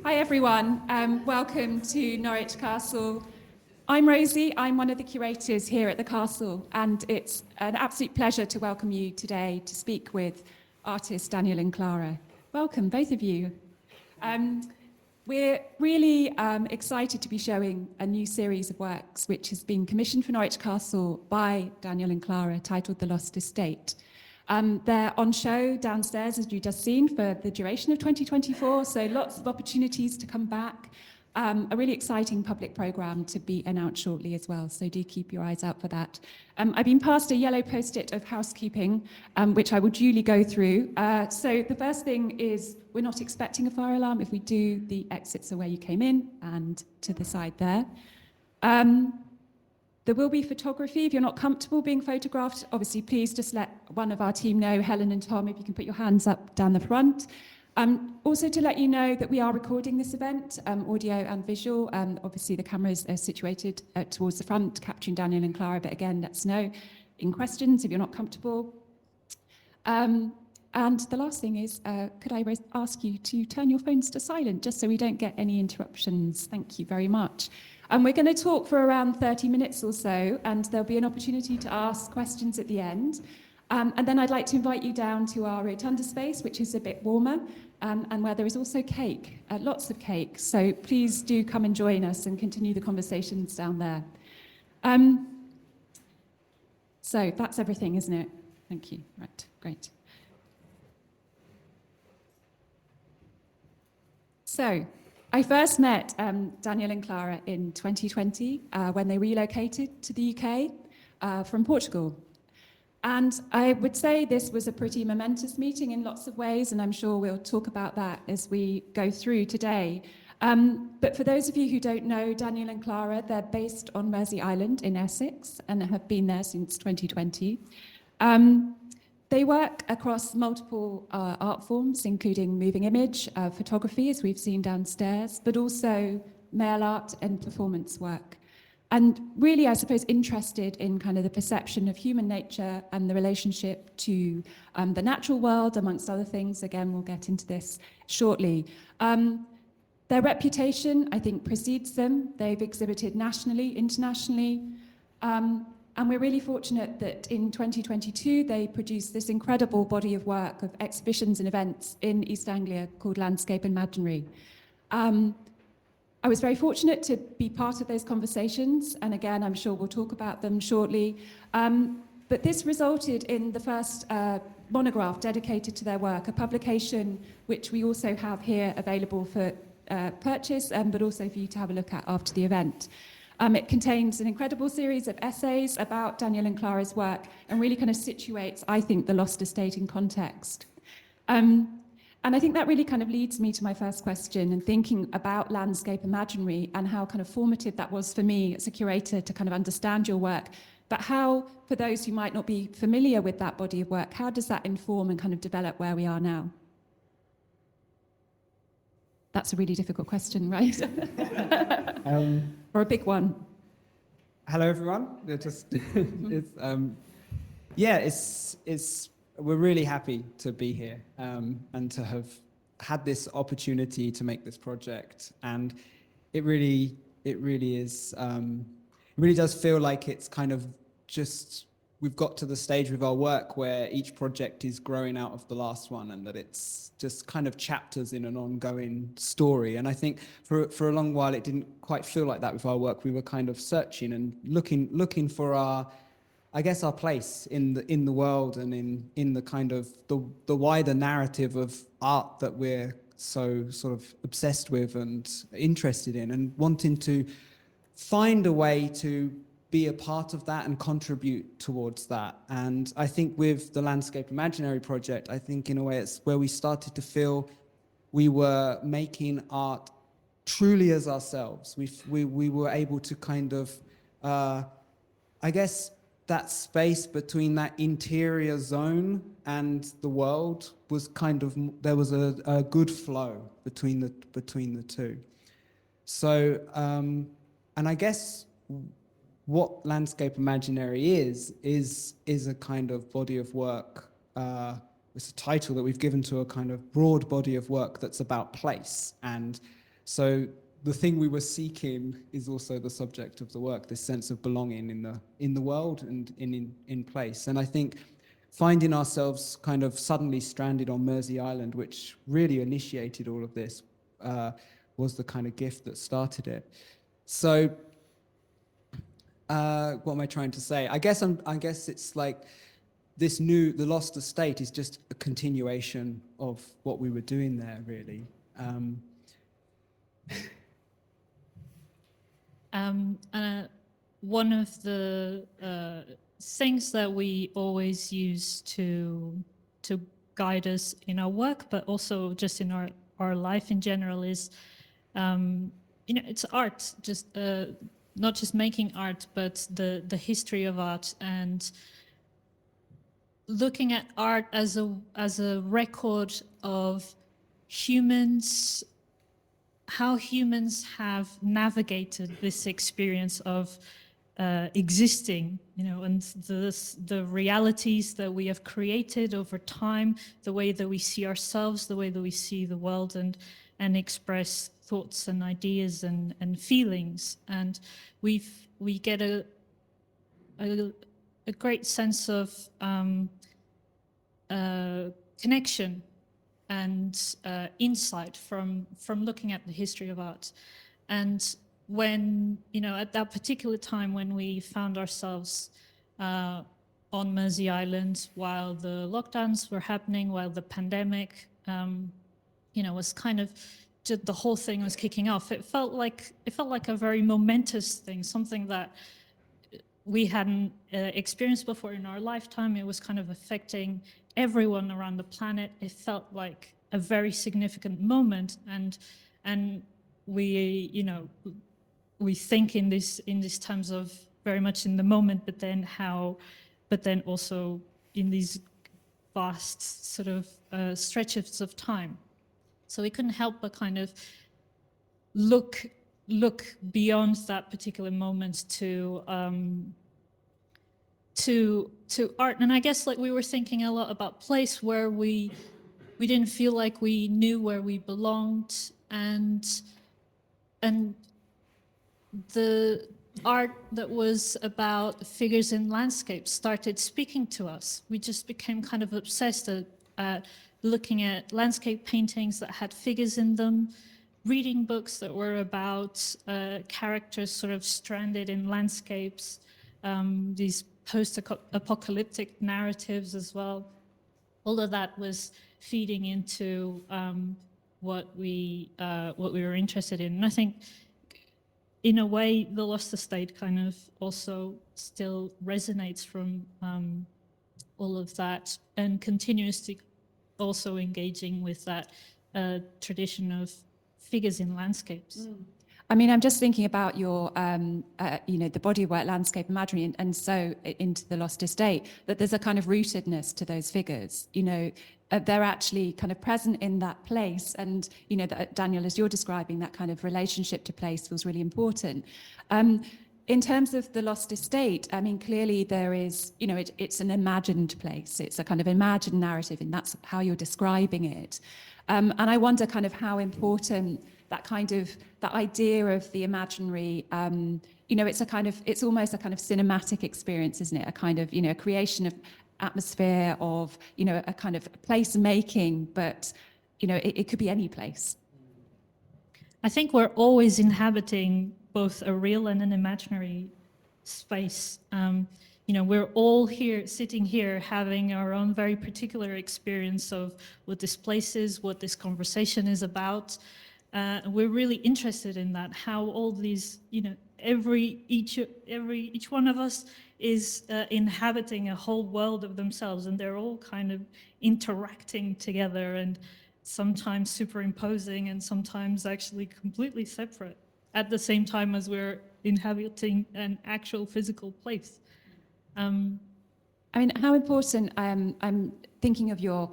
Hi everyone, welcome to Norwich Castle. I'm Rosy, I'm one of the curators here at the Castle, and it's an absolute pleasure to welcome you today to speak with artists Daniel and Clara. Welcome, both of you. We're really excited to be showing a new series of works which has been commissioned for Norwich Castle by Daniel and Clara, titled The Lost Estate. They're on show downstairs, as you've just seen, for the duration of 2024, so lots of opportunities to come back. A really exciting public programme to be announced shortly as well, so do keep your eyes out for that. I've been passed a yellow post-it of housekeeping, which I will duly go through. So the first thing is we're not expecting a fire alarm. If we do, the exits are where you came in and to the side there. There will be photography. If you're not comfortable being photographed, obviously please just let one of our team know, Helen and Tom, if you can put your hands up down the front. Also to let you know that we are recording this event, audio and visual. Obviously the cameras are situated towards the front, capturing Daniel and Clara, but again, let us know in questions if you're not comfortable. And the last thing is, could I ask you to turn your phones to silent, just so we don't get any interruptions? Thank you very much. And we're going to talk for around 30 minutes or so, and there'll be an opportunity to ask questions at the end. And then I'd like to invite you down to our rotunda space, which is a bit warmer, and where there is also cake, lots of cake. So please do come and join us and continue the conversations down there. So that's everything, isn't it? Thank you. Right, great. So I first met Daniel and Clara in 2020 when they relocated to the UK from Portugal. And I would say this was a pretty momentous meeting in lots of ways, and I'm sure we'll talk about that as we go through today. But for those of you who don't know Daniel and Clara, they're based on Mersey Island in Essex and have been there since 2020. They work across multiple art forms, including moving image, photography, as we've seen downstairs, but also mail art and performance work. And really, I suppose, interested in kind of the perception of human nature and the relationship to the natural world, amongst other things. Again, we'll get into this shortly. Their reputation, I think, precedes them. They've exhibited nationally, internationally. And we're really fortunate that in 2022, they produced this incredible body of work of exhibitions and events in East Anglia called Landscape Imaginary. I was very fortunate to be part of those conversations, and again, I'm sure we'll talk about them shortly. But this resulted in the first monograph dedicated to their work, a publication which we also have here available for purchase, but also for you to have a look at after the event. It contains an incredible series of essays about Daniel and Clara's work and really kind of situates, I think, the Lost Estate in context. And I think that really kind of leads me to my first question and thinking about Landscape Imaginary and how kind of formative that was for me as a curator to kind of understand your work. But how, for those who might not be familiar with that body of work, how does that inform and kind of develop where we are now? That's a really difficult question, right? Or a big one. Hello, everyone. We're really happy to be here and to have had this opportunity to make this project. And it really is. It really does feel like it's kind of just we've got to the stage with our work where each project is growing out of the last one, and that it's just kind of chapters in an ongoing story. And I think for a long while it didn't quite feel like that with our work. We were kind of searching and looking for our place in the world and in the kind of the wider narrative of art that we're so sort of obsessed with and interested in, and wanting to find a way to be a part of that and contribute towards that. And I think with the Landscape Imaginary project, I think in a way it's where we started to feel we were making art truly as ourselves. We were able to kind of, that space between that interior zone and the world was kind of, there was a good flow between the two. So, and I guess what Landscape Imaginary is a kind of body of work. It's a title that we've given to a kind of broad body of work that's about place. And So the thing we were seeking is also the subject of the work, this sense of belonging in the world and in place. And I think finding ourselves kind of suddenly stranded on Mersey Island, which really initiated all of this, was the kind of gift that started it. So what am I trying to say? I guess it's like the Lost Estate is just a continuation of what we were doing there, really. One of the things that we always use to guide us in our work, but also just in our life in general, is it's art. Just not just making art, but the history of art, and looking at art as a record of humans, how humans have navigated this experience of existing, and the realities that we have created over time, the way that we see ourselves, the way that we see the world, and express thoughts and ideas and feelings. And we get a great sense of connection and insight from looking at the history of art. And when, at that particular time when we found ourselves on Mersey Island while the lockdowns were happening, while the pandemic, was kind of, just the whole thing was kicking off, it felt like a very momentous thing, something that we hadn't experienced before in our lifetime. It was kind of affecting everyone around the planet. It felt like a very significant moment, and we we think in these terms of very much in the moment, but then also in these vast sort of stretches of time. So we couldn't help but kind of look beyond that particular moment to art. And I guess like we were thinking a lot about place where we didn't feel like we knew where we belonged, and the art that was about figures in landscapes started speaking to us. We just became kind of obsessed at looking at landscape paintings that had figures in them, reading books that were about characters sort of stranded in landscapes, these post-apocalyptic narratives as well. All of that was feeding into what we were interested in. And I think, in a way, the Lost Estate kind of also still resonates from all of that, and continues to also engaging with that tradition of figures in landscapes. I mean, I'm just thinking about your, the body of work, landscape imagery, and so into the Lost Estate, that there's a kind of rootedness to those figures. They're actually kind of present in that place, and that, Daniel, as you're describing, that kind of relationship to place feels really important. In terms of the Lost Estate, I mean, clearly there is, it's an imagined place. It's a kind of imagined narrative, and that's how you're describing it. And I wonder kind of how important that idea of the imaginary, it's almost a kind of cinematic experience, isn't it? A kind of, a creation of atmosphere of, a kind of place making, but, it could be any place. I think we're always inhabiting both a real and an imaginary space. We're all here, sitting here, having our own very particular experience of what this place is, what this conversation is about. We're really interested in that, how all these, each one of us is inhabiting a whole world of themselves, and they're all kind of interacting together, and sometimes superimposing, and sometimes actually completely separate, at the same time as we're inhabiting an actual physical place. I mean, how important, I'm thinking of your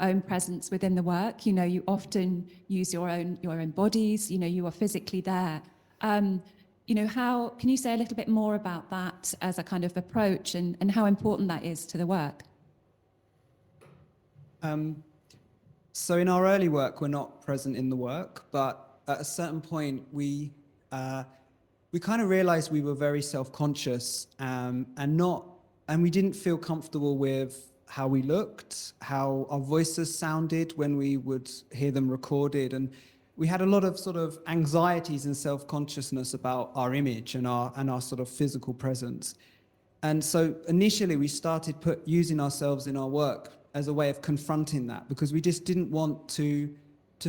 own presence within the work. You often use your own bodies, you are physically there. How can you say a little bit more about that as a kind of approach, and how important that is to the work? So in our early work, we're not present in the work, but at a certain point, we kind of realized we were very self-conscious, and we didn't feel comfortable with how we looked, how our voices sounded when we would hear them recorded, and we had a lot of sort of anxieties and self-consciousness about our image and our sort of physical presence. And so initially we started using ourselves in our work as a way of confronting that, because we just didn't want to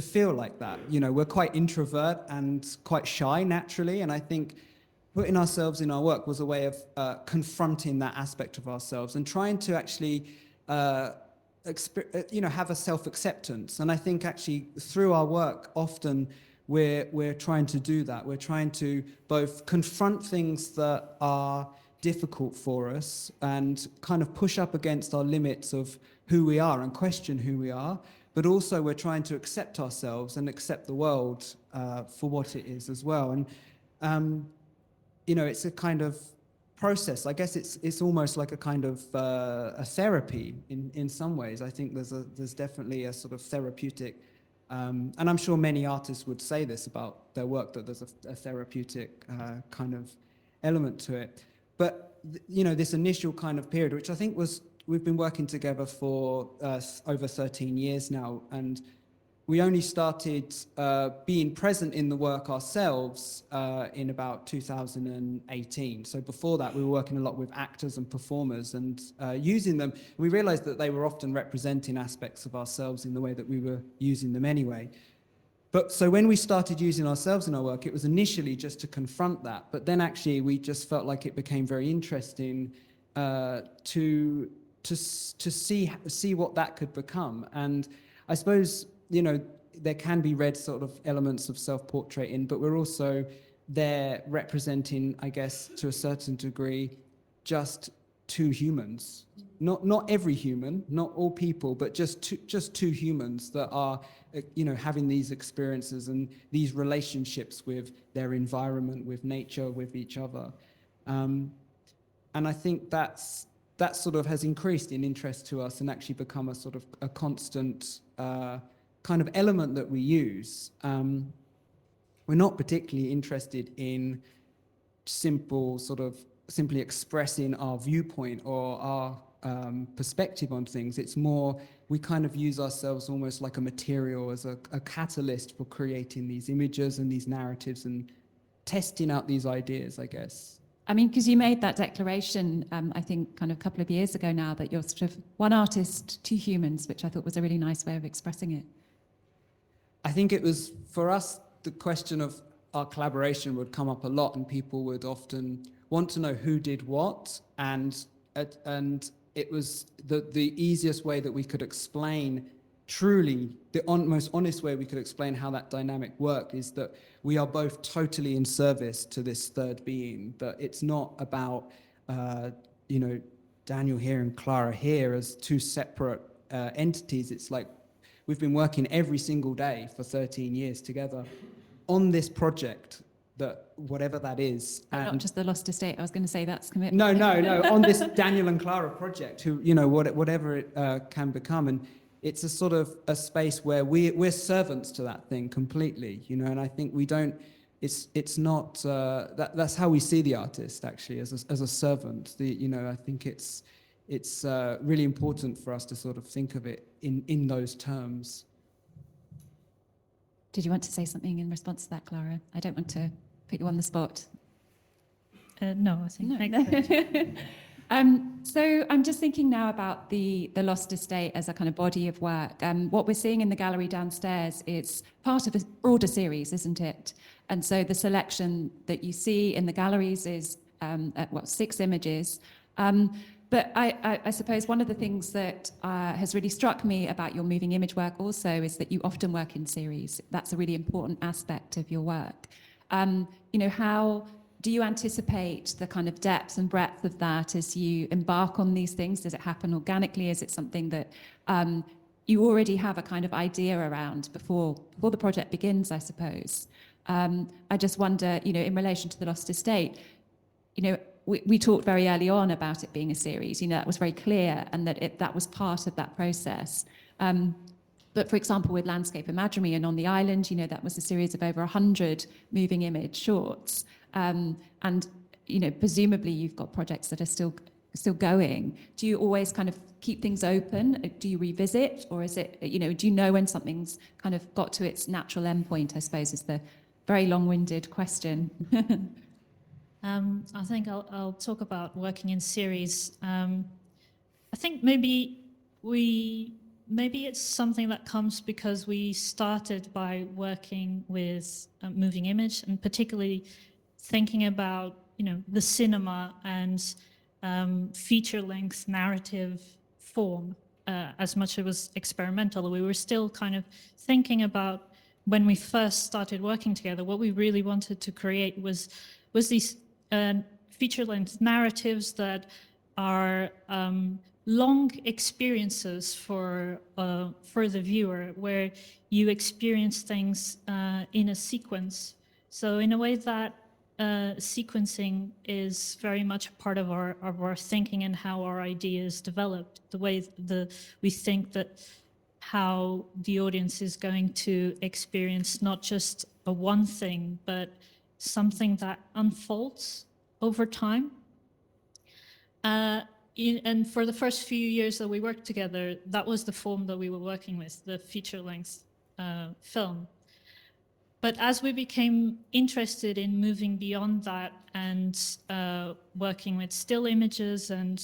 feel like that. You know, we're quite introvert and quite shy naturally, and I think putting ourselves in our work was a way of confronting that aspect of ourselves and trying to actually have a self-acceptance. And I think actually through our work, often we're trying to do that. We're trying to both confront things that are difficult for us and kind of push up against our limits of who we are and question who we are, but also we're trying to accept ourselves and accept the world for what it is as well. And it's a kind of process. I guess it's almost like a kind of a therapy in some ways. I think there's definitely a sort of therapeutic, and I'm sure many artists would say this about their work, that there's a therapeutic kind of element to it. But this initial kind of period, which I think we've been working together for over 13 years now, and we only started being present in the work ourselves in about 2018. So before that, we were working a lot with actors and performers and using them. We realized that they were often representing aspects of ourselves in the way that we were using them anyway. But so when we started using ourselves in our work, it was initially just to confront that. But then actually we just felt like it became very interesting to see what that could become. And I suppose, there can be read sort of elements of self-portrait in, but we're also there representing, I guess, to a certain degree, just two humans. Not every human, not all people, but just two humans that are, having these experiences and these relationships with their environment, with nature, with each other. And I think that sort of has increased in interest to us and actually become a sort of a constant kind of element that we use. We're not particularly interested in simply expressing our viewpoint or our perspective on things. It's more, we kind of use ourselves almost like a material, as a catalyst for creating these images and these narratives and testing out these ideas, I guess. I mean, because you made that declaration, I think, kind of a couple of years ago now, that you're sort of one artist, two humans, which I thought was a really nice way of expressing it. I think it was, for us, the question of our collaboration would come up a lot, and people would often want to know who did what, and it was the easiest way that we could explain, truly, the most honest way we could explain how that dynamic worked is that we are both totally in service to this third being, that it's not about, Daniel here and Clara here as two separate entities. It's like we've been working every single day for 13 years together on this project, that whatever that is. And not just the Lost Estate. I was going to say that's commitment. No, on this Daniel and Clara project, who, whatever it can become. And it's a sort of a space where we're servants to that thing completely, and I think we don't, it's not, that's how we see the artist, actually, as a servant. I think it's really important for us to sort of think of it in those terms. Did you want to say something in response to that, Clara? I don't want to put you on the spot. No, I think no. So I'm just thinking now about the Lost Estate as a kind of body of work. What we're seeing in the gallery downstairs is part of a broader series, isn't it? And so the selection that you see in the galleries is 6 images. But I suppose one of the things that has really struck me about your moving image work also is that you often work in series. That's a really important aspect of your work. How do you anticipate the kind of depth and breadth of that as you embark on these things? Does it happen organically? Is it something that you already have a kind of idea around before the project begins, I suppose? I just wonder, in relation to the Lost Estate, we talked very early on about it being a series. That was very clear, and that was part of that process. But But for example, with landscape imagery and On the Island, you know, that was a series of over 100 moving image shorts. And, you know, presumably you've got projects that are still going. Do you always kind of keep things open? Do you revisit? Or is it, you know, do you know when something's kind of got to its natural endpoint, I suppose, is the very long-winded question. I think I'll talk about working in series. I think maybe it's something that comes because we started by working with moving image, and particularly thinking about, you know, the cinema and feature-length narrative form. As much as it was experimental, we were still kind of thinking about, when we first started working together, what we really wanted to create was these feature-length narratives that are long experiences for the viewer, where you experience things in a sequence. So in a way that sequencing is very much a part of our thinking and how our ideas developed. The way we think that how the audience is going to experience not just a one thing, but something that unfolds over time. And for the first few years that we worked together, that was the form that we were working with, the feature-length film. But as we became interested in moving beyond that and working with still images and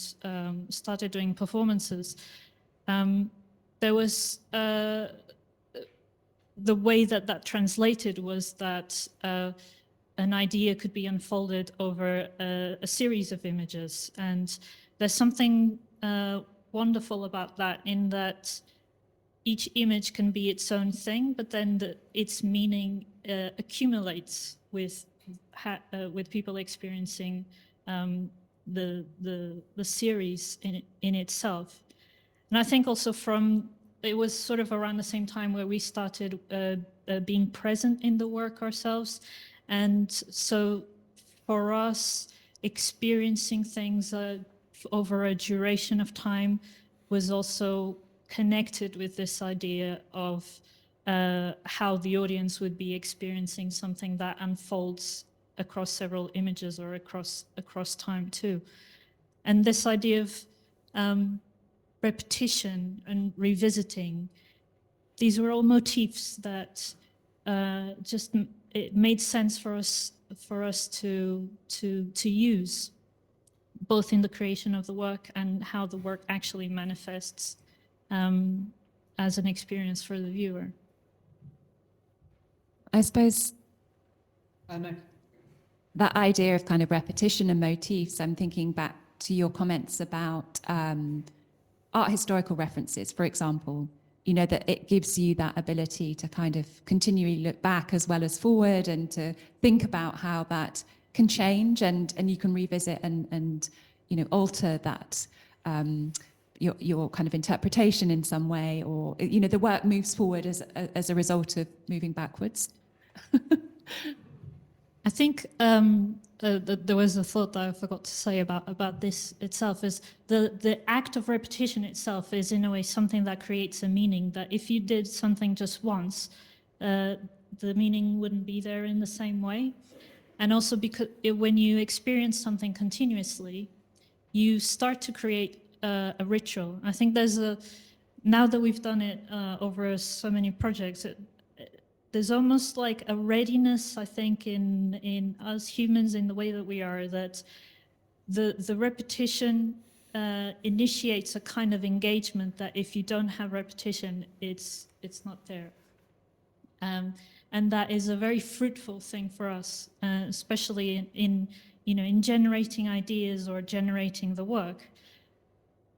started doing performances, there was the way that translated was that an idea could be unfolded over a series of images. And there's something wonderful about that, in that each image can be its own thing, but then its meaning accumulates with people experiencing the series in itself. And I think also it was sort of around the same time where we started being present in the work ourselves. And so for us, experiencing things over a duration of time was also connected with this idea of how the audience would be experiencing something that unfolds across several images or across time too. And this idea of repetition and revisiting, these were all motifs that it made sense for us to use, both in the creation of the work and how the work actually manifests as an experience for the viewer. I suppose No. that idea of kind of repetition and motifs, I'm thinking back to your comments about art historical references, for example, you know, that it gives you that ability to kind of continually look back as well as forward, and to think about how that can change, and you can revisit and you know, alter that your kind of interpretation in some way, or, you know, the work moves forward as a result of moving backwards. I think there was a thought that I forgot to say about this itself, is the act of repetition itself is in a way something that creates a meaning, that if you did something just once, the meaning wouldn't be there in the same way. And also because when you experience something continuously, you start to create a ritual. I think now that we've done it over so many projects, there's almost like a readiness, I think, in us humans, in the way that we are, that the repetition initiates a kind of engagement that if you don't have repetition, it's not there. And that is a very fruitful thing for us, especially in generating ideas or generating the work.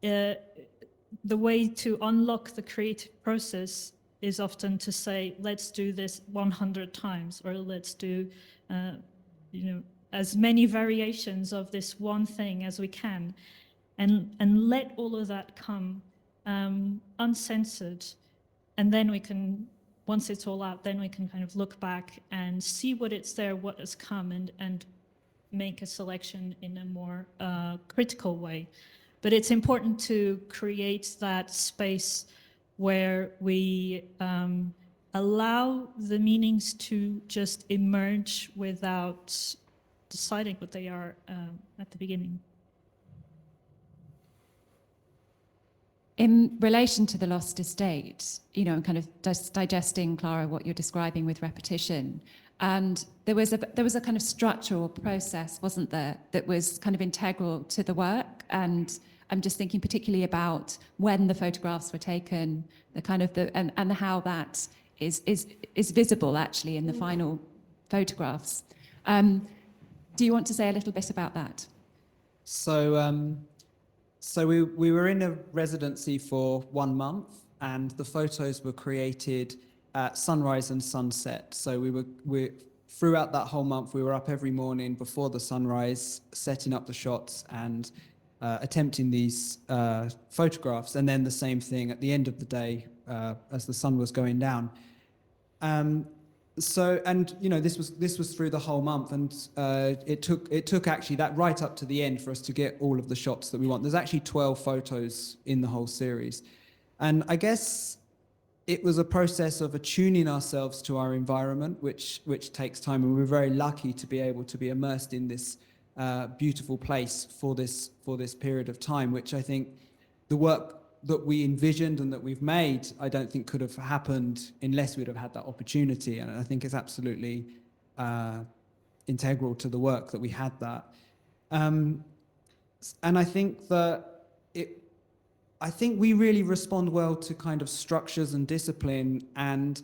The way to unlock the creative process is often to say, let's do this 100 times, or let's do as many variations of this one thing as we can, and let all of that come uncensored. And then we can, once it's all out, then we can kind of look back and see what it's there, what has come, and make a selection in a more critical way. But it's important to create that space where we allow the meanings to just emerge without deciding what they are at the beginning. In relation to the lost estate, you know, I'm kind of digesting, Clara, what you're describing with repetition. And there was a kind of structural process, wasn't there, that was kind of integral to the work. And I'm just thinking particularly about when the photographs were taken, the kind of and how that is visible actually in the final photographs. Do you want to say a little bit about that? So we were in a residency for 1 month, and the photos were created at sunrise and sunset. So we throughout that whole month, we were up every morning before the sunrise, setting up the shots and attempting these photographs, and then the same thing at the end of the day as the sun was going down. So, and you know, this was through the whole month, and it took actually that right up to the end for us to get all of the shots that we want. There's actually 12 photos in the whole series, and I guess it was a process of attuning ourselves to our environment, which takes time, and we were very lucky to be able to be immersed in this beautiful place for this period of time, which I think the work that we envisioned and that we've made, I don't think could have happened unless we'd have had that opportunity. And I think it's absolutely integral to the work that we had that. And I think that I think we really respond well to kind of structures and discipline and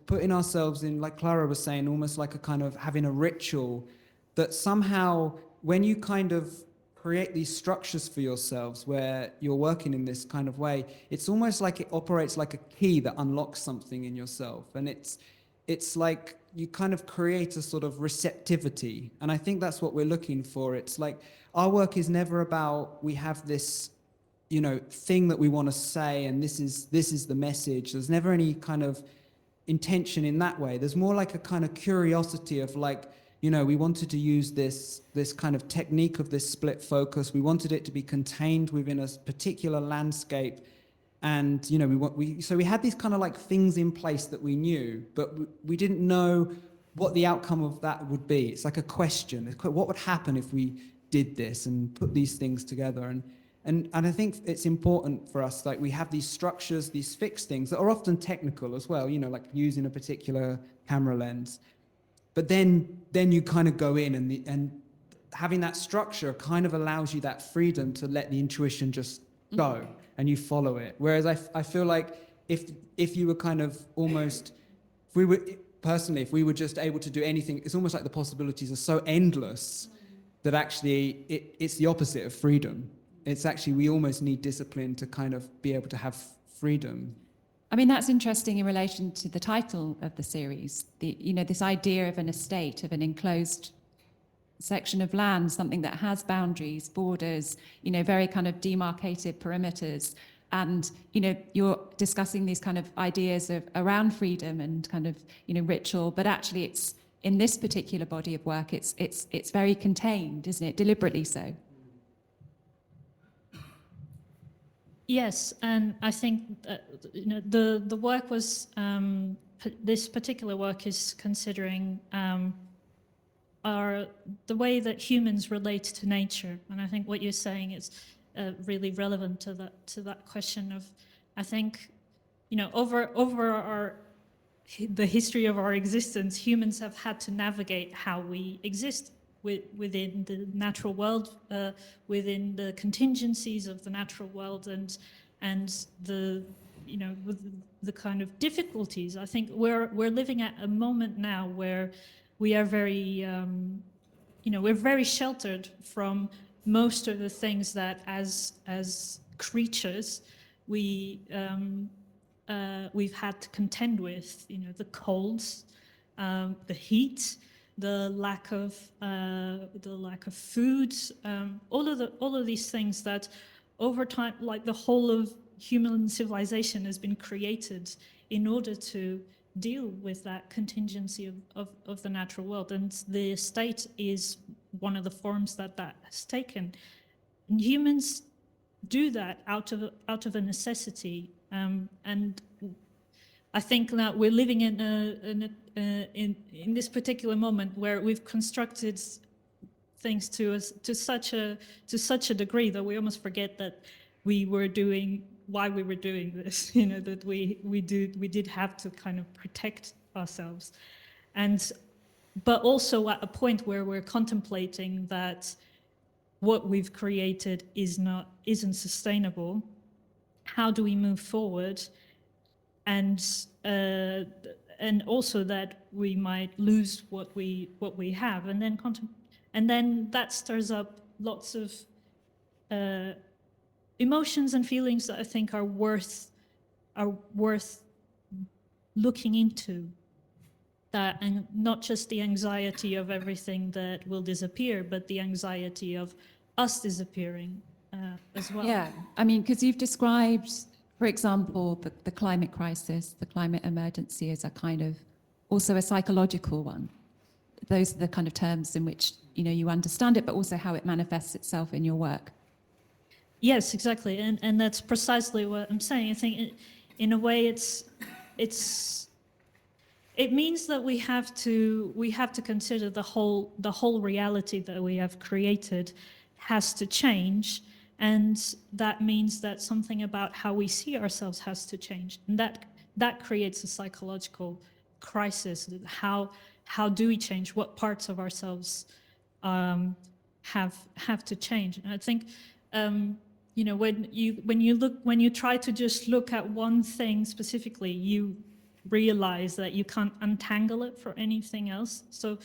putting ourselves in, like Clara was saying, almost like a kind of having a ritual that somehow when you kind of create these structures for yourselves where you're working in this kind of way, it's almost like it operates like a key that unlocks something in yourself. And it's like you kind of create a sort of receptivity. And I think that's what we're looking for. It's like our work is never about, we have this, you know, thing that we want to say and this is the message. There's never any kind of intention in that way. There's more like a kind of curiosity of like, you know, we wanted to use this kind of technique of this split focus. We wanted it to be contained within a particular landscape. And, you know, so we had these kind of like things in place that we knew, but we didn't know what the outcome of that would be. It's like a question. What would happen if we did this and put these things together? And I think it's important for us, like we have these structures, these fixed things that are often technical as well, you know, like using a particular camera lens. But then you kind of go in and having that structure kind of allows you that freedom to let the intuition just go and you follow it. Whereas I feel like if you were kind of almost, if we were just able to do anything, it's almost like the possibilities are so endless that actually it's the opposite of freedom. It's actually, we almost need discipline to kind of be able to have freedom. I mean, that's interesting in relation to the title of the series. You know, this idea of an estate, of an enclosed section of land, something that has boundaries, borders, you know, very kind of demarcated perimeters. And, you know, you're discussing these kind of ideas of around freedom and kind of, you know, ritual, but actually it's, in this particular body of work, it's very contained, isn't it? Deliberately so. Yes, and I think you know the work was this particular work is considering the way that humans relate to nature, and I think what you're saying is really relevant to that question of, I think, you know, over the history of our existence, humans have had to navigate how we exist within the natural world, within the contingencies of the natural world, and the, you know, with the kind of difficulties. I think we're living at a moment now where we are very, you know, we're very sheltered from most of the things that as creatures we've had to contend with. You know, the colds, the heat, the lack of food, all of these things that over time, like the whole of human civilization has been created in order to deal with that contingency of the natural world, and the estate is one of the forms that has taken. And humans do that out of a necessity, And I think that we're living in this particular moment where we've constructed things to such a degree that we almost forget that we were doing why we were doing this. You know, that we did have to kind of protect ourselves, but also at a point where we're contemplating that what we've created isn't sustainable. How do we move forward? And also that we might lose what we have, and then that stirs up lots of emotions and feelings that I think are worth looking into. That, and not just the anxiety of everything that will disappear, but the anxiety of us disappearing as well. Yeah, I mean, because you've described, for example, the climate crisis, the climate emergency as a kind of also a psychological one. Those are the kind of terms in which, you know, you understand it, but also how it manifests itself in your work. Yes, exactly, and that's precisely what I'm saying. I think in a way it means that we have to consider the whole reality that we have created has to change, and that means that something about how we see ourselves has to change, and that creates a psychological crisis. How do we change? What parts of ourselves have to change? And I think you know, when you try to just look at one thing specifically, you realize that you can't untangle it for anything else. So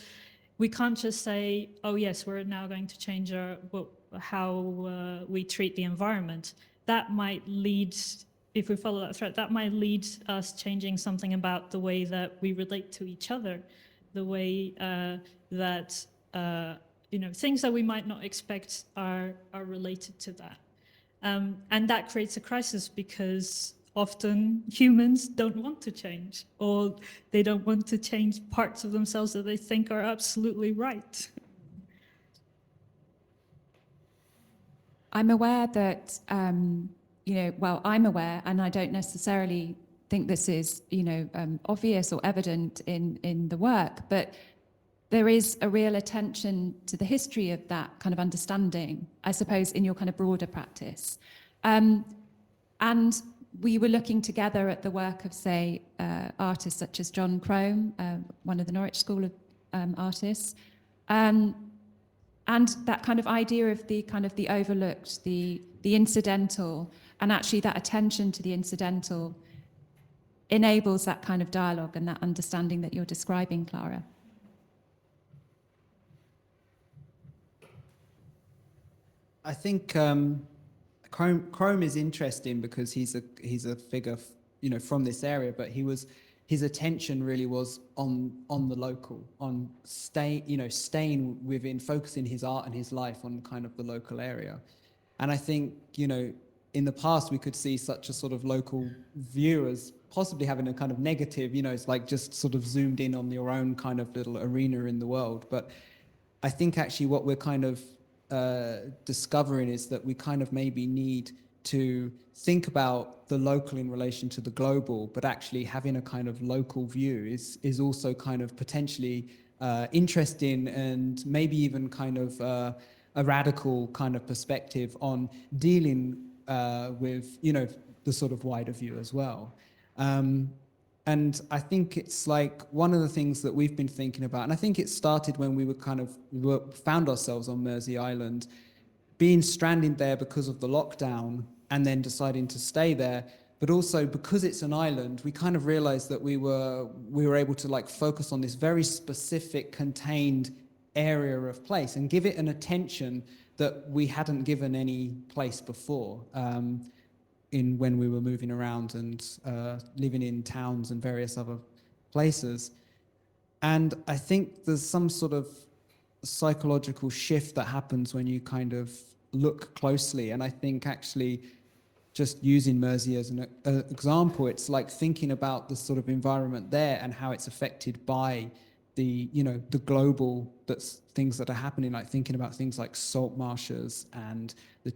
we can't just say, oh yes, we're now going to change how we treat the environment. That might lead, if we follow that thread, that might lead us changing something about the way that we relate to each other, the way that you know, things that we might not expect are related to that. And that creates a crisis because often humans don't want to change, or they don't want to change parts of themselves that they think are absolutely right. I'm aware that, you know, well, I'm aware, and I don't necessarily think this is, you know, obvious or evident in the work, but there is a real attention to the history of that kind of understanding, I suppose, in your kind of broader practice. And we were looking together at the work of, say, artists such as John Crome, one of the Norwich School of artists, and that kind of idea of the kind of the overlooked, the incidental, and actually that attention to the incidental enables that kind of dialogue and that understanding that you're describing, Clara. I think Crome is interesting because he's a figure, you know, from this area, but his attention really was on the local, on staying within, focusing his art and his life on kind of the local area. And I think, you know, in the past we could see such a sort of local view as possibly having a kind of negative, you know, it's like just sort of zoomed in on your own kind of little arena in the world. But I think actually what we're kind of discovering is that we kind of maybe need to think about the local in relation to the global, but actually having a kind of local view is also kind of potentially interesting, and maybe even kind of a radical kind of perspective on dealing with, you know, the sort of wider view as well. And I think it's like one of the things that we've been thinking about, and I think it started when we found ourselves on Mersey Island, being stranded there because of the lockdown and then deciding to stay there. But also because it's an island, we kind of realized that we were able to like focus on this very specific contained area of place and give it an attention that we hadn't given any place before. When we were moving around and living in towns and various other places. And I think there's some sort of psychological shift that happens when you kind of look closely. And I think actually just using Mersey as an example, it's like thinking about the sort of environment there and how it's affected by the, you know, the global things that are happening, like thinking about things like salt marshes and the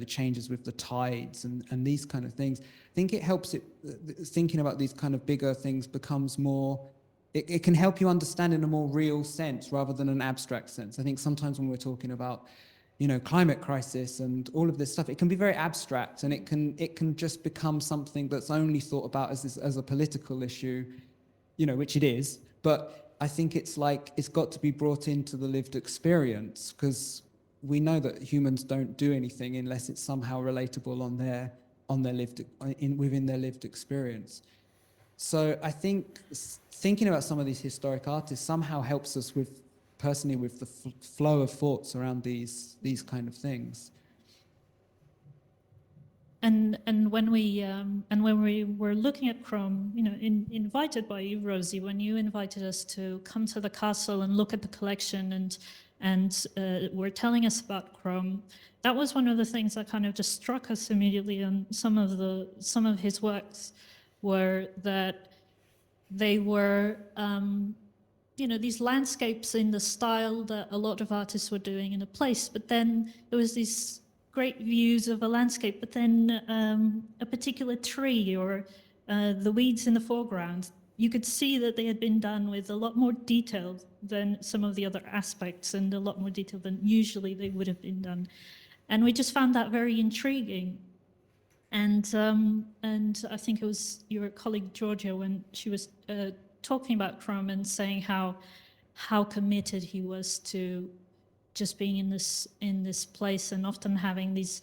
changes with the tides and these kind of things. I think it helps thinking about these kind of bigger things becomes more, it can help you understand in a more real sense rather than an abstract sense. I think sometimes when we're talking about, you know, climate crisis and all of this stuff, it can be very abstract, and it can just become something that's only thought about as a political issue, you know, which it is. But I think it's got to be brought into the lived experience, because we know that humans don't do anything unless it's somehow relatable within their lived experience. So I think thinking about some of these historic artists somehow helps us personally with the flow of thoughts around these kind of things. And when we were looking at Chrome, you know, invited by you, Rosie, when you invited us to come to the castle and look at the collection and were telling us about Chrome, that was one of the things that kind of just struck us immediately on some of his works, were that they were you know, these landscapes in the style that a lot of artists were doing in a place, but then there was these great views of a landscape, but then a particular tree or the weeds in the foreground. You could see that they had been done with a lot more detail than some of the other aspects, and a lot more detail than usually they would have been done. And we just found that very intriguing. And I think it was your colleague Georgia, when she was talking about Chrome and saying how committed he was to just being in this place, and often having these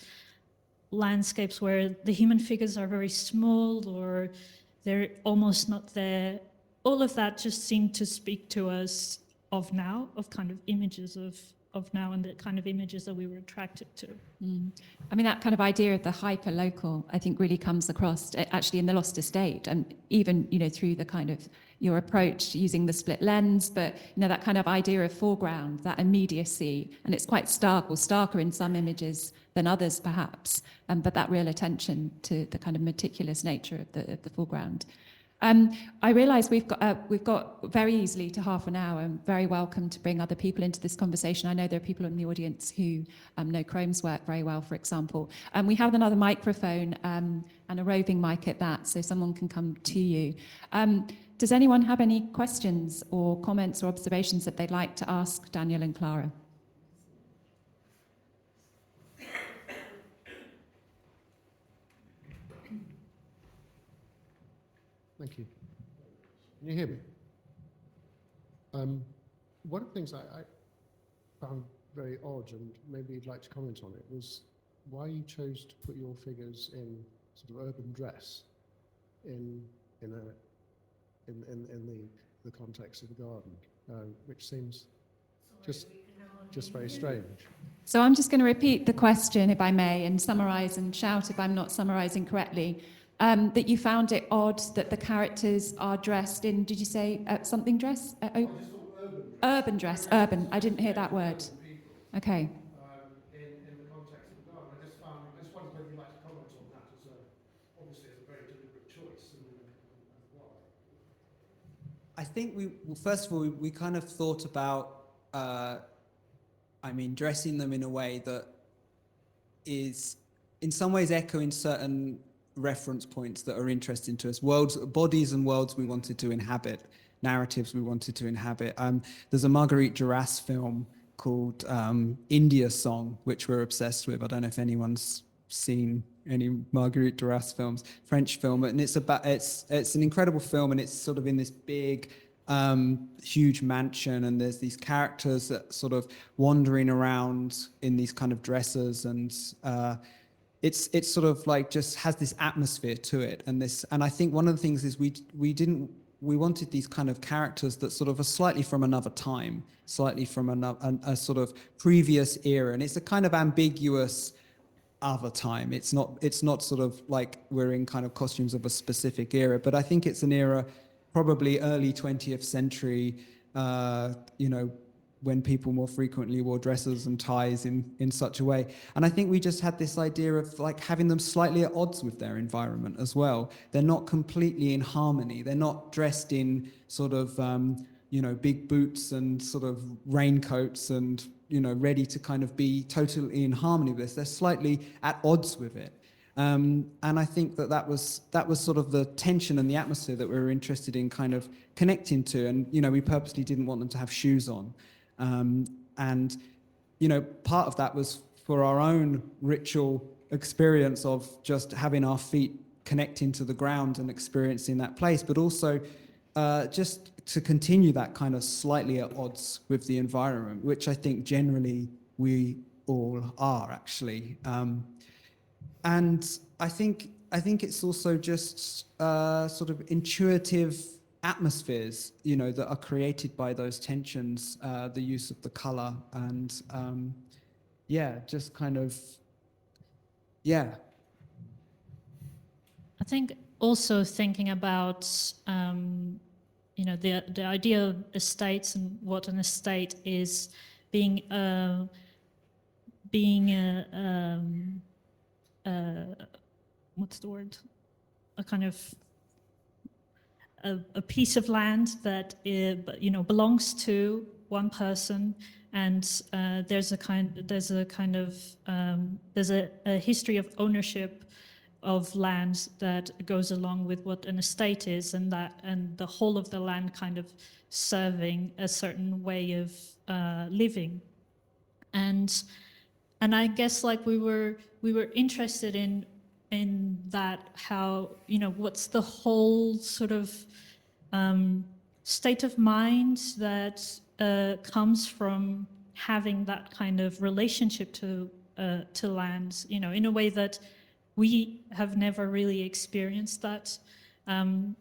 landscapes where the human figures are very small or they're almost not there. All of that just seemed to speak to us of now, of kind of images of now, and the kind of images that we were attracted to. I mean, that kind of idea of the hyper-local, I think, really comes across actually in the Lost Estate, and even, you know, through the kind of your approach using the split lens, but, you know, that kind of idea of foreground, that immediacy, and it's quite stark, or starker in some images than others perhaps, but that real attention to the kind of meticulous nature of the foreground. I realise we've got very easily to half an hour. I'm very welcome to bring other people into this conversation. I know there are people in the audience who know Chrome's work very well, for example. We have another microphone and a roving mic at that, so someone can come to you. Does anyone have any questions or comments or observations that they'd like to ask Daniel and Clara? Thank you. Can you hear me? One of the things I found very odd, and maybe you'd like to comment on it, was why you chose to put your figures in sort of urban dress in the context of the garden, which seems just very strange. So I'm just going to repeat the question, if I may, and summarise and shout if I'm not summarising correctly. That you found it odd that the characters are dressed in, did you say something dress? Urban dress. Urban. I didn't hear that word. Okay. In the context of the garden, I just wondered whether you'd like to comment on that, obviously as a very deliberate choice, and why. I think first of all, we kind of thought about, dressing them in a way that is in some ways echoing certain reference points that are interesting to us, bodies and worlds we wanted to inhabit, narratives we wanted to inhabit. There's a Marguerite Duras film called India Song, which we're obsessed with. I don't know if anyone's seen any Marguerite Duras films, French film, and it's an incredible film, and it's sort of in this big huge mansion, and there's these characters that sort of wandering around in these kind of dresses, and it's sort of like just has this atmosphere to it, and I think one of the things is we wanted these kind of characters that sort of are slightly from another time, slightly from a sort of previous era, and it's a kind of ambiguous other time. It's not sort of like we're in kind of costumes of a specific era, but I think it's an era, probably early 20th century, when people more frequently wore dresses and ties in such a way. And I think we just had this idea of like having them slightly at odds with their environment as well. They're not completely in harmony. They're not dressed in sort of, big boots and sort of raincoats and, ready to kind of be totally in harmony with this. They're slightly at odds with it. And I think that was sort of the tension and the atmosphere that we were interested in kind of connecting to. And, we purposely didn't want them to have shoes on. And, part of that was for our own ritual experience of just having our feet connecting to the ground and experiencing that place, but also just to continue that kind of slightly at odds with the environment, which I think generally we all are actually. And I think it's also just sort of intuitive atmospheres, that are created by those tensions, the use of the color, and just kind of, I think also thinking about the idea of estates and what an estate is, being what's the word? A kind of a piece of land that belongs to one person, and there's a history of ownership of land that goes along with what an estate is, and the whole of the land kind of serving a certain way of living, and I guess like we were interested in that, how what's the whole sort of state of mind that comes from having that kind of relationship to land, in a way that we have never really experienced that, and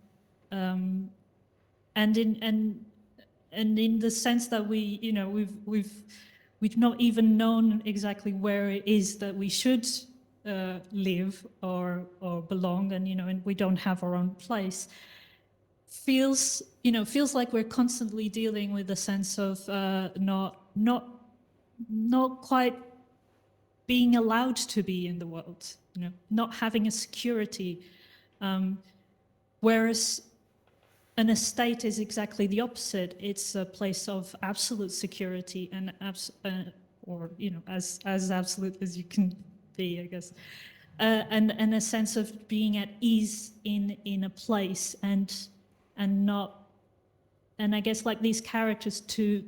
in the sense that we've not even known exactly where it is that we should live or belong, and we don't have our own place. Feels like we're constantly dealing with a sense of not quite being allowed to be in the world, not having a security, whereas an estate is exactly the opposite. It's a place of absolute security and as absolute as you can be, I guess, and a sense of being at ease in a place, and I guess like these characters, to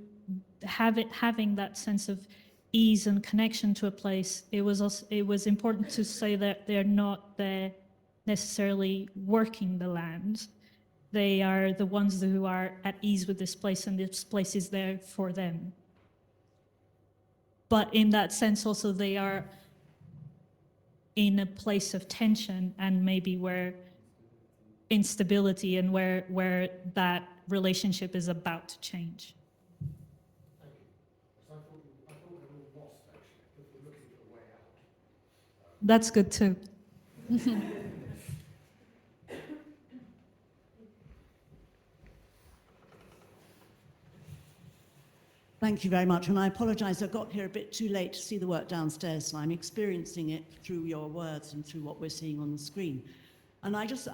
having that sense of ease and connection to a place. It was important to say that they're not there necessarily working the land. They are the ones who are at ease with this place, and this place is there for them. But in that sense also, they are in a place of tension, and maybe where instability, and where that relationship is about to change. Thank you. Because I thought they were all lost, actually, but we're looking for a way out. That's good too. Thank you very much, and I apologise, I got here a bit too late to see the work downstairs, so I'm experiencing it through your words and through what we're seeing on the screen. And I guess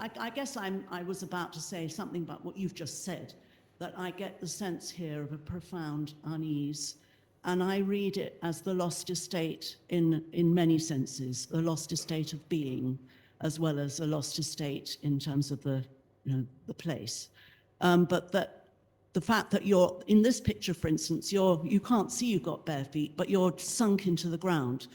I was about to say something about what you've just said, that I get the sense here of a profound unease, and I read it as the lost estate in many senses, the lost estate of being, as well as a lost estate in terms of the place. But that the fact that you're, in this picture, for instance, you can't see you've got bare feet, but you're sunk into the ground.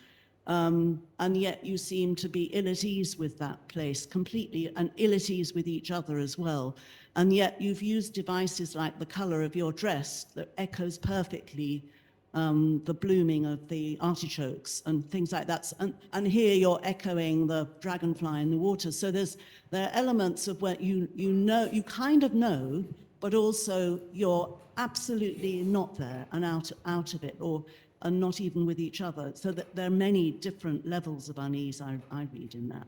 And yet you seem to be ill at ease with that place completely, and ill at ease with each other as well. And yet you've used devices like the color of your dress that echoes perfectly the blooming of the artichokes and things like that. And here you're echoing the dragonfly in the water. So there are elements of where you kind of know, but also you're absolutely not there and out of it, and not even with each other. So that there are many different levels of unease I read in that.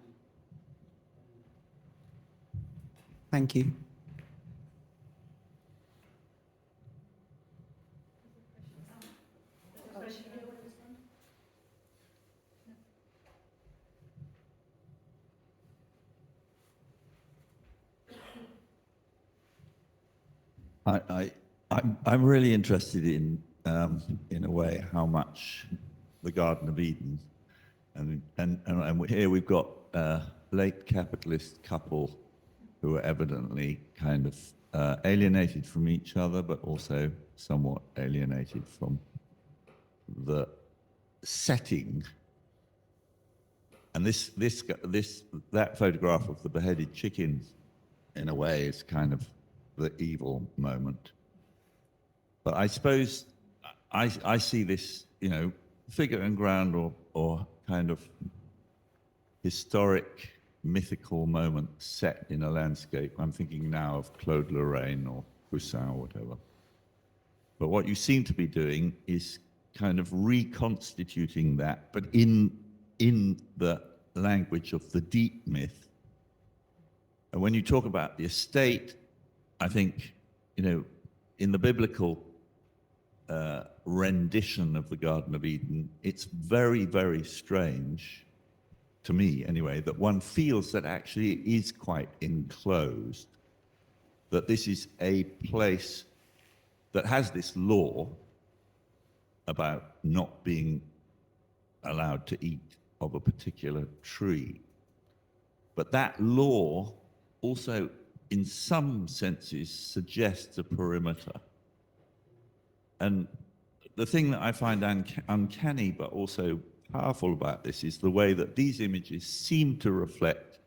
Thank you. I'm really interested in a way, how much the Garden of Eden, and here we've got a late capitalist couple who are evidently kind of alienated from each other, but also somewhat alienated from the setting. And that photograph of the beheaded chicken, in a way, is kind of the evil moment. But I suppose I see this, figure and ground or kind of historic, mythical moment set in a landscape. I'm thinking now of Claude Lorraine or Poussin or whatever. But what you seem to be doing is kind of reconstituting that, but in the language of the deep myth. And when you talk about the estate, I think, in the biblical rendition of the Garden of Eden, it's very, very strange, to me anyway, that one feels that actually it is quite enclosed, that this is a place that has this law about not being allowed to eat of a particular tree. But that law also, in some senses, suggests a perimeter. And the thing that I find uncanny but also powerful about this is the way that these images seem to reflect,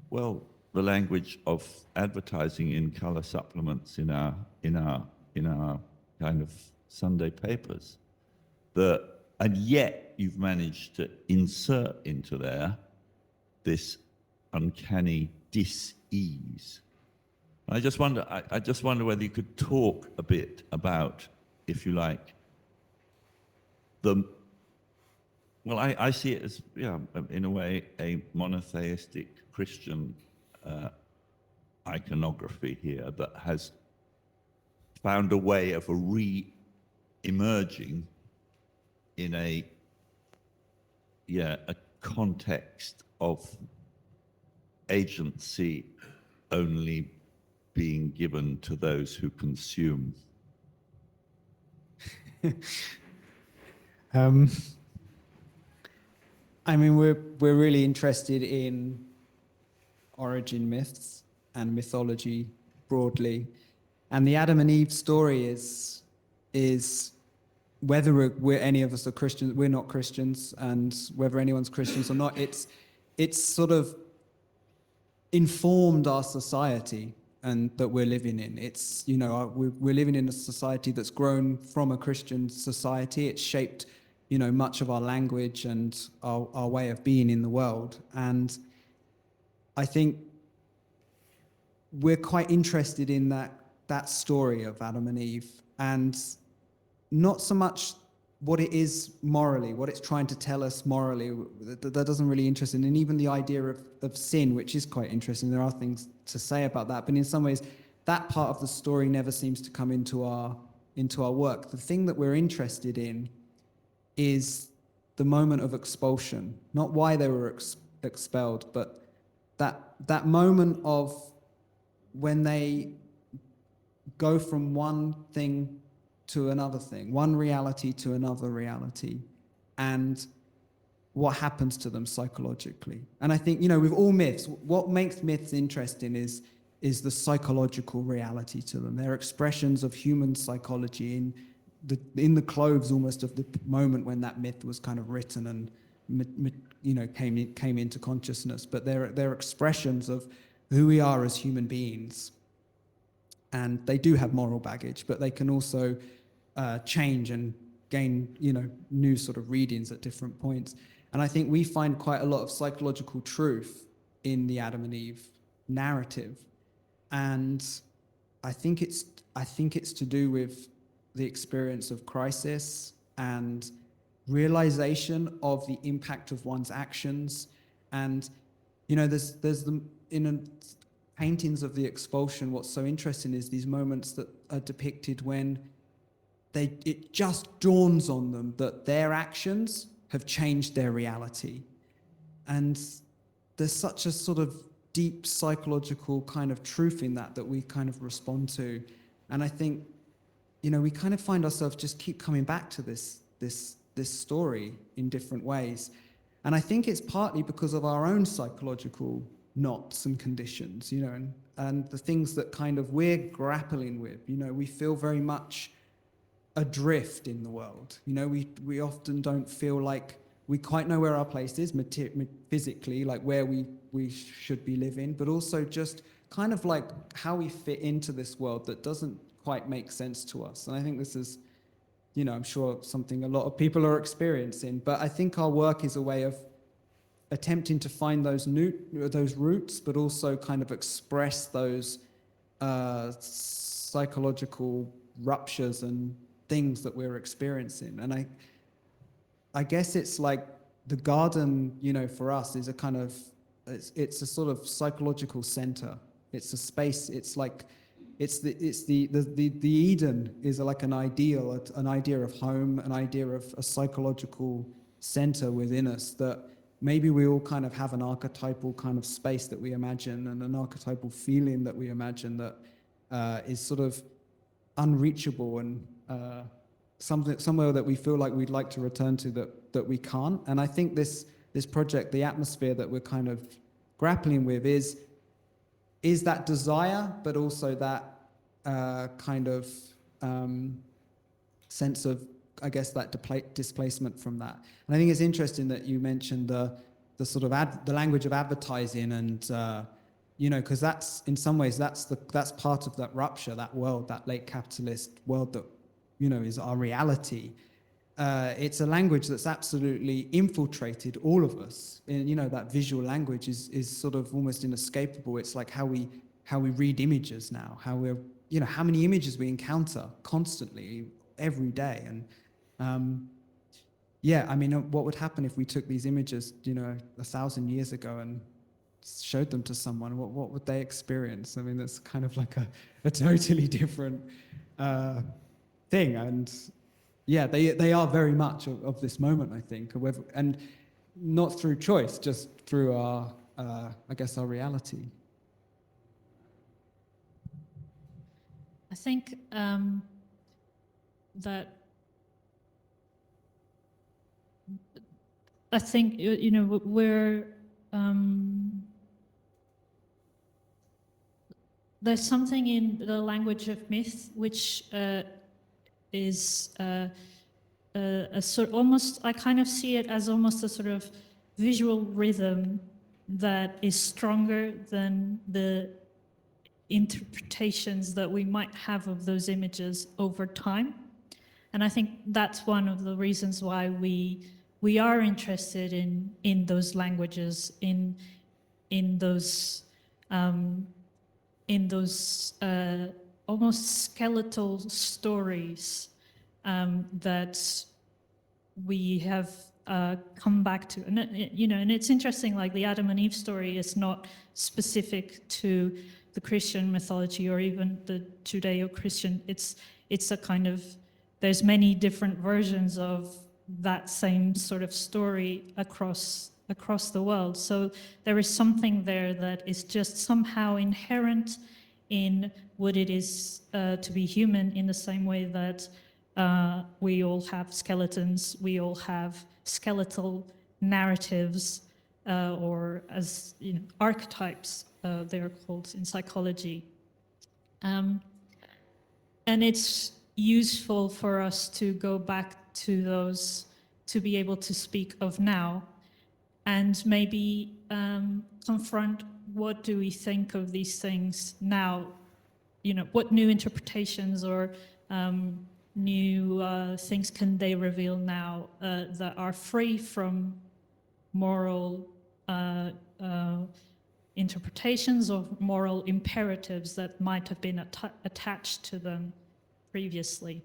well, the language of advertising in color supplements in our kind of Sunday papers. And yet you've managed to insert into there this uncanny dis-ease. I just wonder whether you could talk a bit about, if you like, I see it as, in a way, a monotheistic Christian iconography here that has found a way of re-emerging in a context of agency only being given to those who consume. We're really interested in origin myths and mythology broadly, and the Adam and Eve story is whether we're any of us are Christians, we're not Christians, and whether anyone's Christians or not, it's sort of informed our society and that we're living in. It's, we're living in a society that's grown from a Christian society. It's shaped, much of our language and our way of being in the world. And I think we're quite interested in that story of Adam and Eve, and not so much what it is morally, what it's trying to tell us morally. That doesn't really interest us. And even the idea of sin, which is quite interesting. There are things to say about that, but in some ways, that part of the story never seems to come into our work. The thing that we're interested in is the moment of expulsion, not why they were expelled, but that moment of when they go from one thing to another thing, one reality to another reality, and what happens to them psychologically. And I think, with all myths, what makes myths interesting is the psychological reality to them. They're expressions of human psychology in the clothes almost of the moment when that myth was kind of written and came into consciousness. But they're expressions of who we are as human beings. And they do have moral baggage, but they can also change and gain, new sort of readings at different points. And I think we find quite a lot of psychological truth in the Adam and Eve narrative. And I think it's to do with the experience of crisis and realization of the impact of one's actions. And, there's paintings of the expulsion. What's so interesting is these moments that are depicted when it just dawns on them that their actions have changed their reality. And there's such a sort of deep psychological kind of truth in that we kind of respond to. And I think, you know, we kind of find ourselves just keep coming back to this story in different ways. And I think it's partly because of our own psychological knots and conditions, you know, and the things that kind of we're grappling with. You know, we feel very much adrift in the world. You know, we often don't feel like we quite know where our place is physically, like where we should be living, but also just kind of like how we fit into this world that doesn't quite make sense to us. And I think this is, you know, I'm sure something a lot of people are experiencing, but I think our work is a way of attempting to find those roots, but also kind of express those psychological ruptures and things that we're experiencing. And I guess it's like the garden, you know, for us is a kind of, it's a sort of psychological center. It's a space. It's like, the Eden is like an ideal, an idea of home, an idea of a psychological center within us that maybe we all kind of have an archetypal kind of space that we imagine and an archetypal feeling that we imagine that is sort of unreachable and somewhere that we feel like we'd like to return to that we can't. And I think this project, the atmosphere that we're kind of grappling with is that desire, but also that kind of sense of, I guess, that displacement from that. And I think it's interesting that you mentioned the sort of the language of advertising, and you know, because that's in some ways that's part of that rupture, that world, that late capitalist world that, you know, is our reality. It's a language that's absolutely infiltrated all of us. And, you know, that visual language is sort of almost inescapable. It's like how we read images now, how we're, you know, how many images we encounter constantly every day. And yeah, I mean, what would happen if we took these images, you know, 1,000 years ago and showed them to someone? What would they experience? I mean, that's kind of like a totally different thing. And yeah, they are very much of this moment, I think, and not through choice, just through our, I guess, our reality. I think that you know, we're there's something in the language of myth which is a sort, almost, I kind of see it as almost a sort of visual rhythm that is stronger than the interpretations that we might have of those images over time. And I think that's one of the reasons why we are interested in those languages, in those almost skeletal stories that we have come back to. And you know, and it's interesting, like the Adam and Eve story is not specific to the Christian mythology or even the Judeo-Christian. It's a kind of, there's many different versions of that same sort of story across the world. So there is something there that is just somehow inherent in what it is to be human, in the same way that we all have skeletons, we all have skeletal narratives, or, as you know, archetypes, they're called in psychology. And it's useful for us to go back to those, to be able to speak of now, and maybe confront, what do we think of these things now? You know, what new interpretations or new things can they reveal now that are free from moral interpretations or moral imperatives that might have been attached to them previously?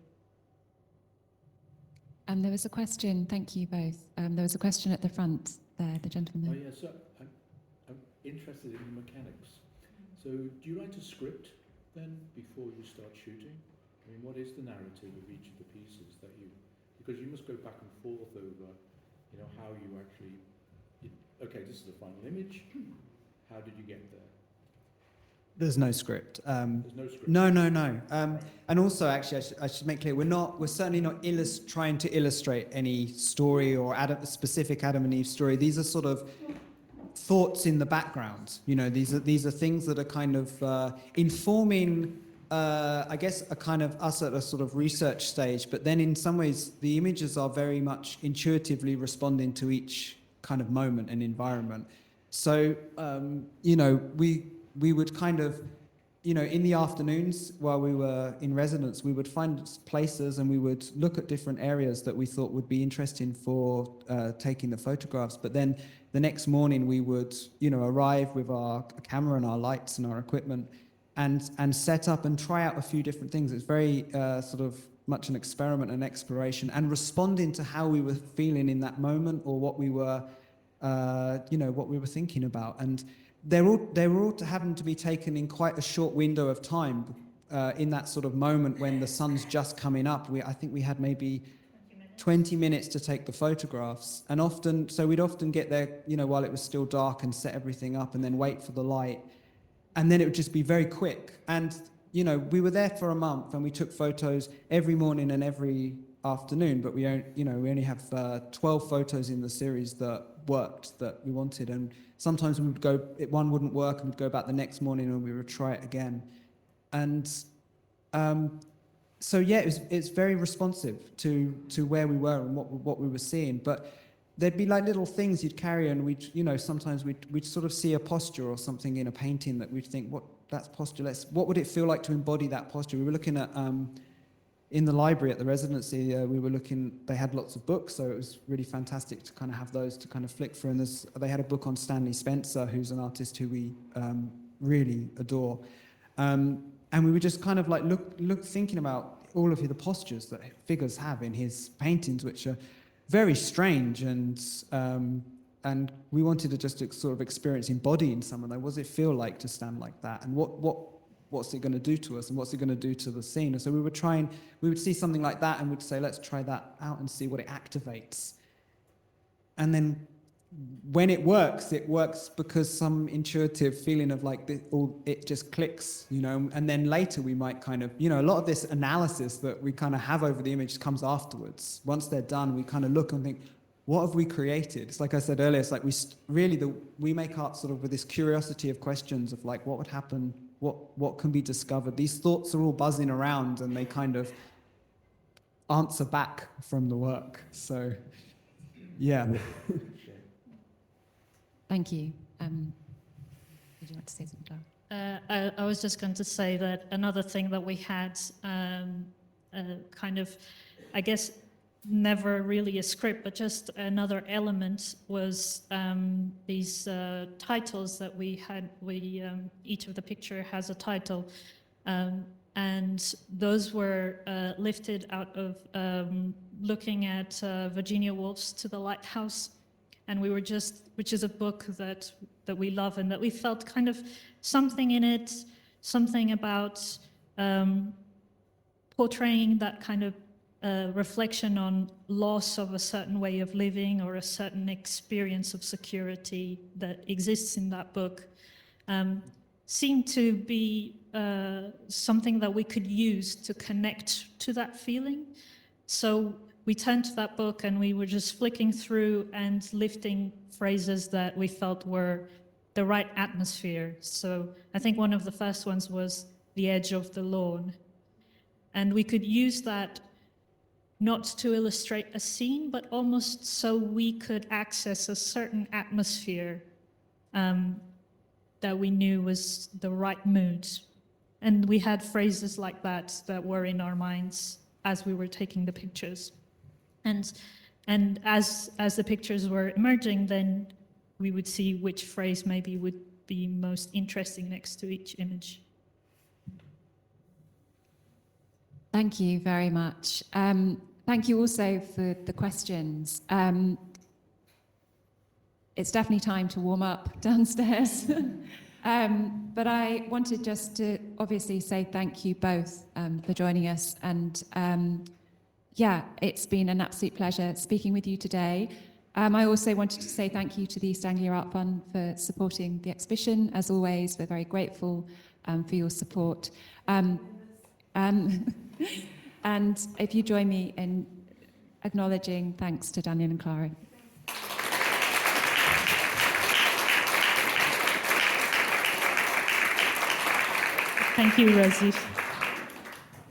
There was a question, thank you both. There was a question at the front there, the gentleman there. Oh, yeah, so I'm interested in the mechanics. So do you write a script then before you start shooting? I mean, what is the narrative of each of the pieces that you, because you must go back and forth over, you know, how you actually, okay, this is the final image, how did you get there? There's no script. There's no script. No. And also, actually, I should make clear, we're certainly not trying to illustrate any story or specific Adam and Eve story. These are sort of thoughts in the background. You know, these are things that are kind of informing, I guess, a kind of us at a sort of research stage. But then, in some ways, the images are very much intuitively responding to each kind of moment and environment. So, you know, we would kind of, you know, in the afternoons while we were in residence, we would find places and we would look at different areas that we thought would be interesting for taking the photographs. But then the next morning we would, you know, arrive with our camera and our lights and our equipment and set up and try out a few different things. It's very sort of much an experiment and exploration and responding to how we were feeling in that moment or what we were, you know, what we were thinking about. And they were all having to be taken in quite a short window of time in that sort of moment when the sun's just coming up. I think we had maybe 20 minutes to take the photographs. And often, so we'd often get there, you know, while it was still dark and set everything up and then wait for the light. And then it would just be very quick. And, you know, we were there for a month and we took photos every morning and every afternoon, but we only have 12 photos in the series that worked, that we wanted. And sometimes we would go, one wouldn't work, and we'd go back the next morning and we would try it again. And so yeah, it's very responsive to where we were and what we were seeing. But there'd be like little things you'd carry, and sometimes we'd sort of see a posture or something in a painting that we'd think, that's posture. What would it feel like to embody that posture? We were looking at in the library at the Residency, they had lots of books, so it was really fantastic to kind of have those to kind of flick through. And they had a book on Stanley Spencer, who's an artist who we really adore. And we were just kind of like thinking about all of the postures that figures have in his paintings, which are very strange, and we wanted to just sort of experience embodying some of them. What does it feel like to stand like that? And what's it going to do to us, and what's it going to do to the scene? And so we would see something like that and we'd say, let's try that out and see what it activates. And then when it works because some intuitive feeling of like it just clicks, you know. And then later we might kind of, you know, a lot of this analysis that we kind of have over the image comes afterwards. Once they're done, we kind of look and think, what have we created? It's like I said earlier, it's like we make art sort of with this curiosity of questions of like, what would happen? What can be discovered? These thoughts are all buzzing around and they kind of answer back from the work. So, yeah. Thank you. Did you want to say something, Clara? I was just going to say that another thing that we had kind of, I guess, never really a script, but just another element was these titles that we had. Each of the picture has a title, and those were lifted out of looking at Virginia Woolf's To the Lighthouse, and which is a book that we love and that we felt kind of something in it, something about portraying that kind of reflection on loss of a certain way of living or a certain experience of security that exists in that book, seemed to be something that we could use to connect to that feeling. So we turned to that book and we were just flicking through and lifting phrases that we felt were the right atmosphere. So I think one of the first ones was the edge of the lawn. And we could use that not to illustrate a scene, but almost so we could access a certain atmosphere that we knew was the right mood. And we had phrases like that were in our minds as we were taking the pictures. And as the pictures were emerging, then we would see which phrase maybe would be most interesting next to each image. Thank you very much. Thank you also for the questions. It's definitely time to warm up downstairs. But I wanted just to obviously say thank you both for joining us. And yeah, it's been an absolute pleasure speaking with you today. I also wanted to say thank you to the East Anglia Art Fund for supporting the exhibition. As always, we're very grateful for your support. And if you join me in acknowledging thanks to Daniel and Clara. Thank you, Rosy.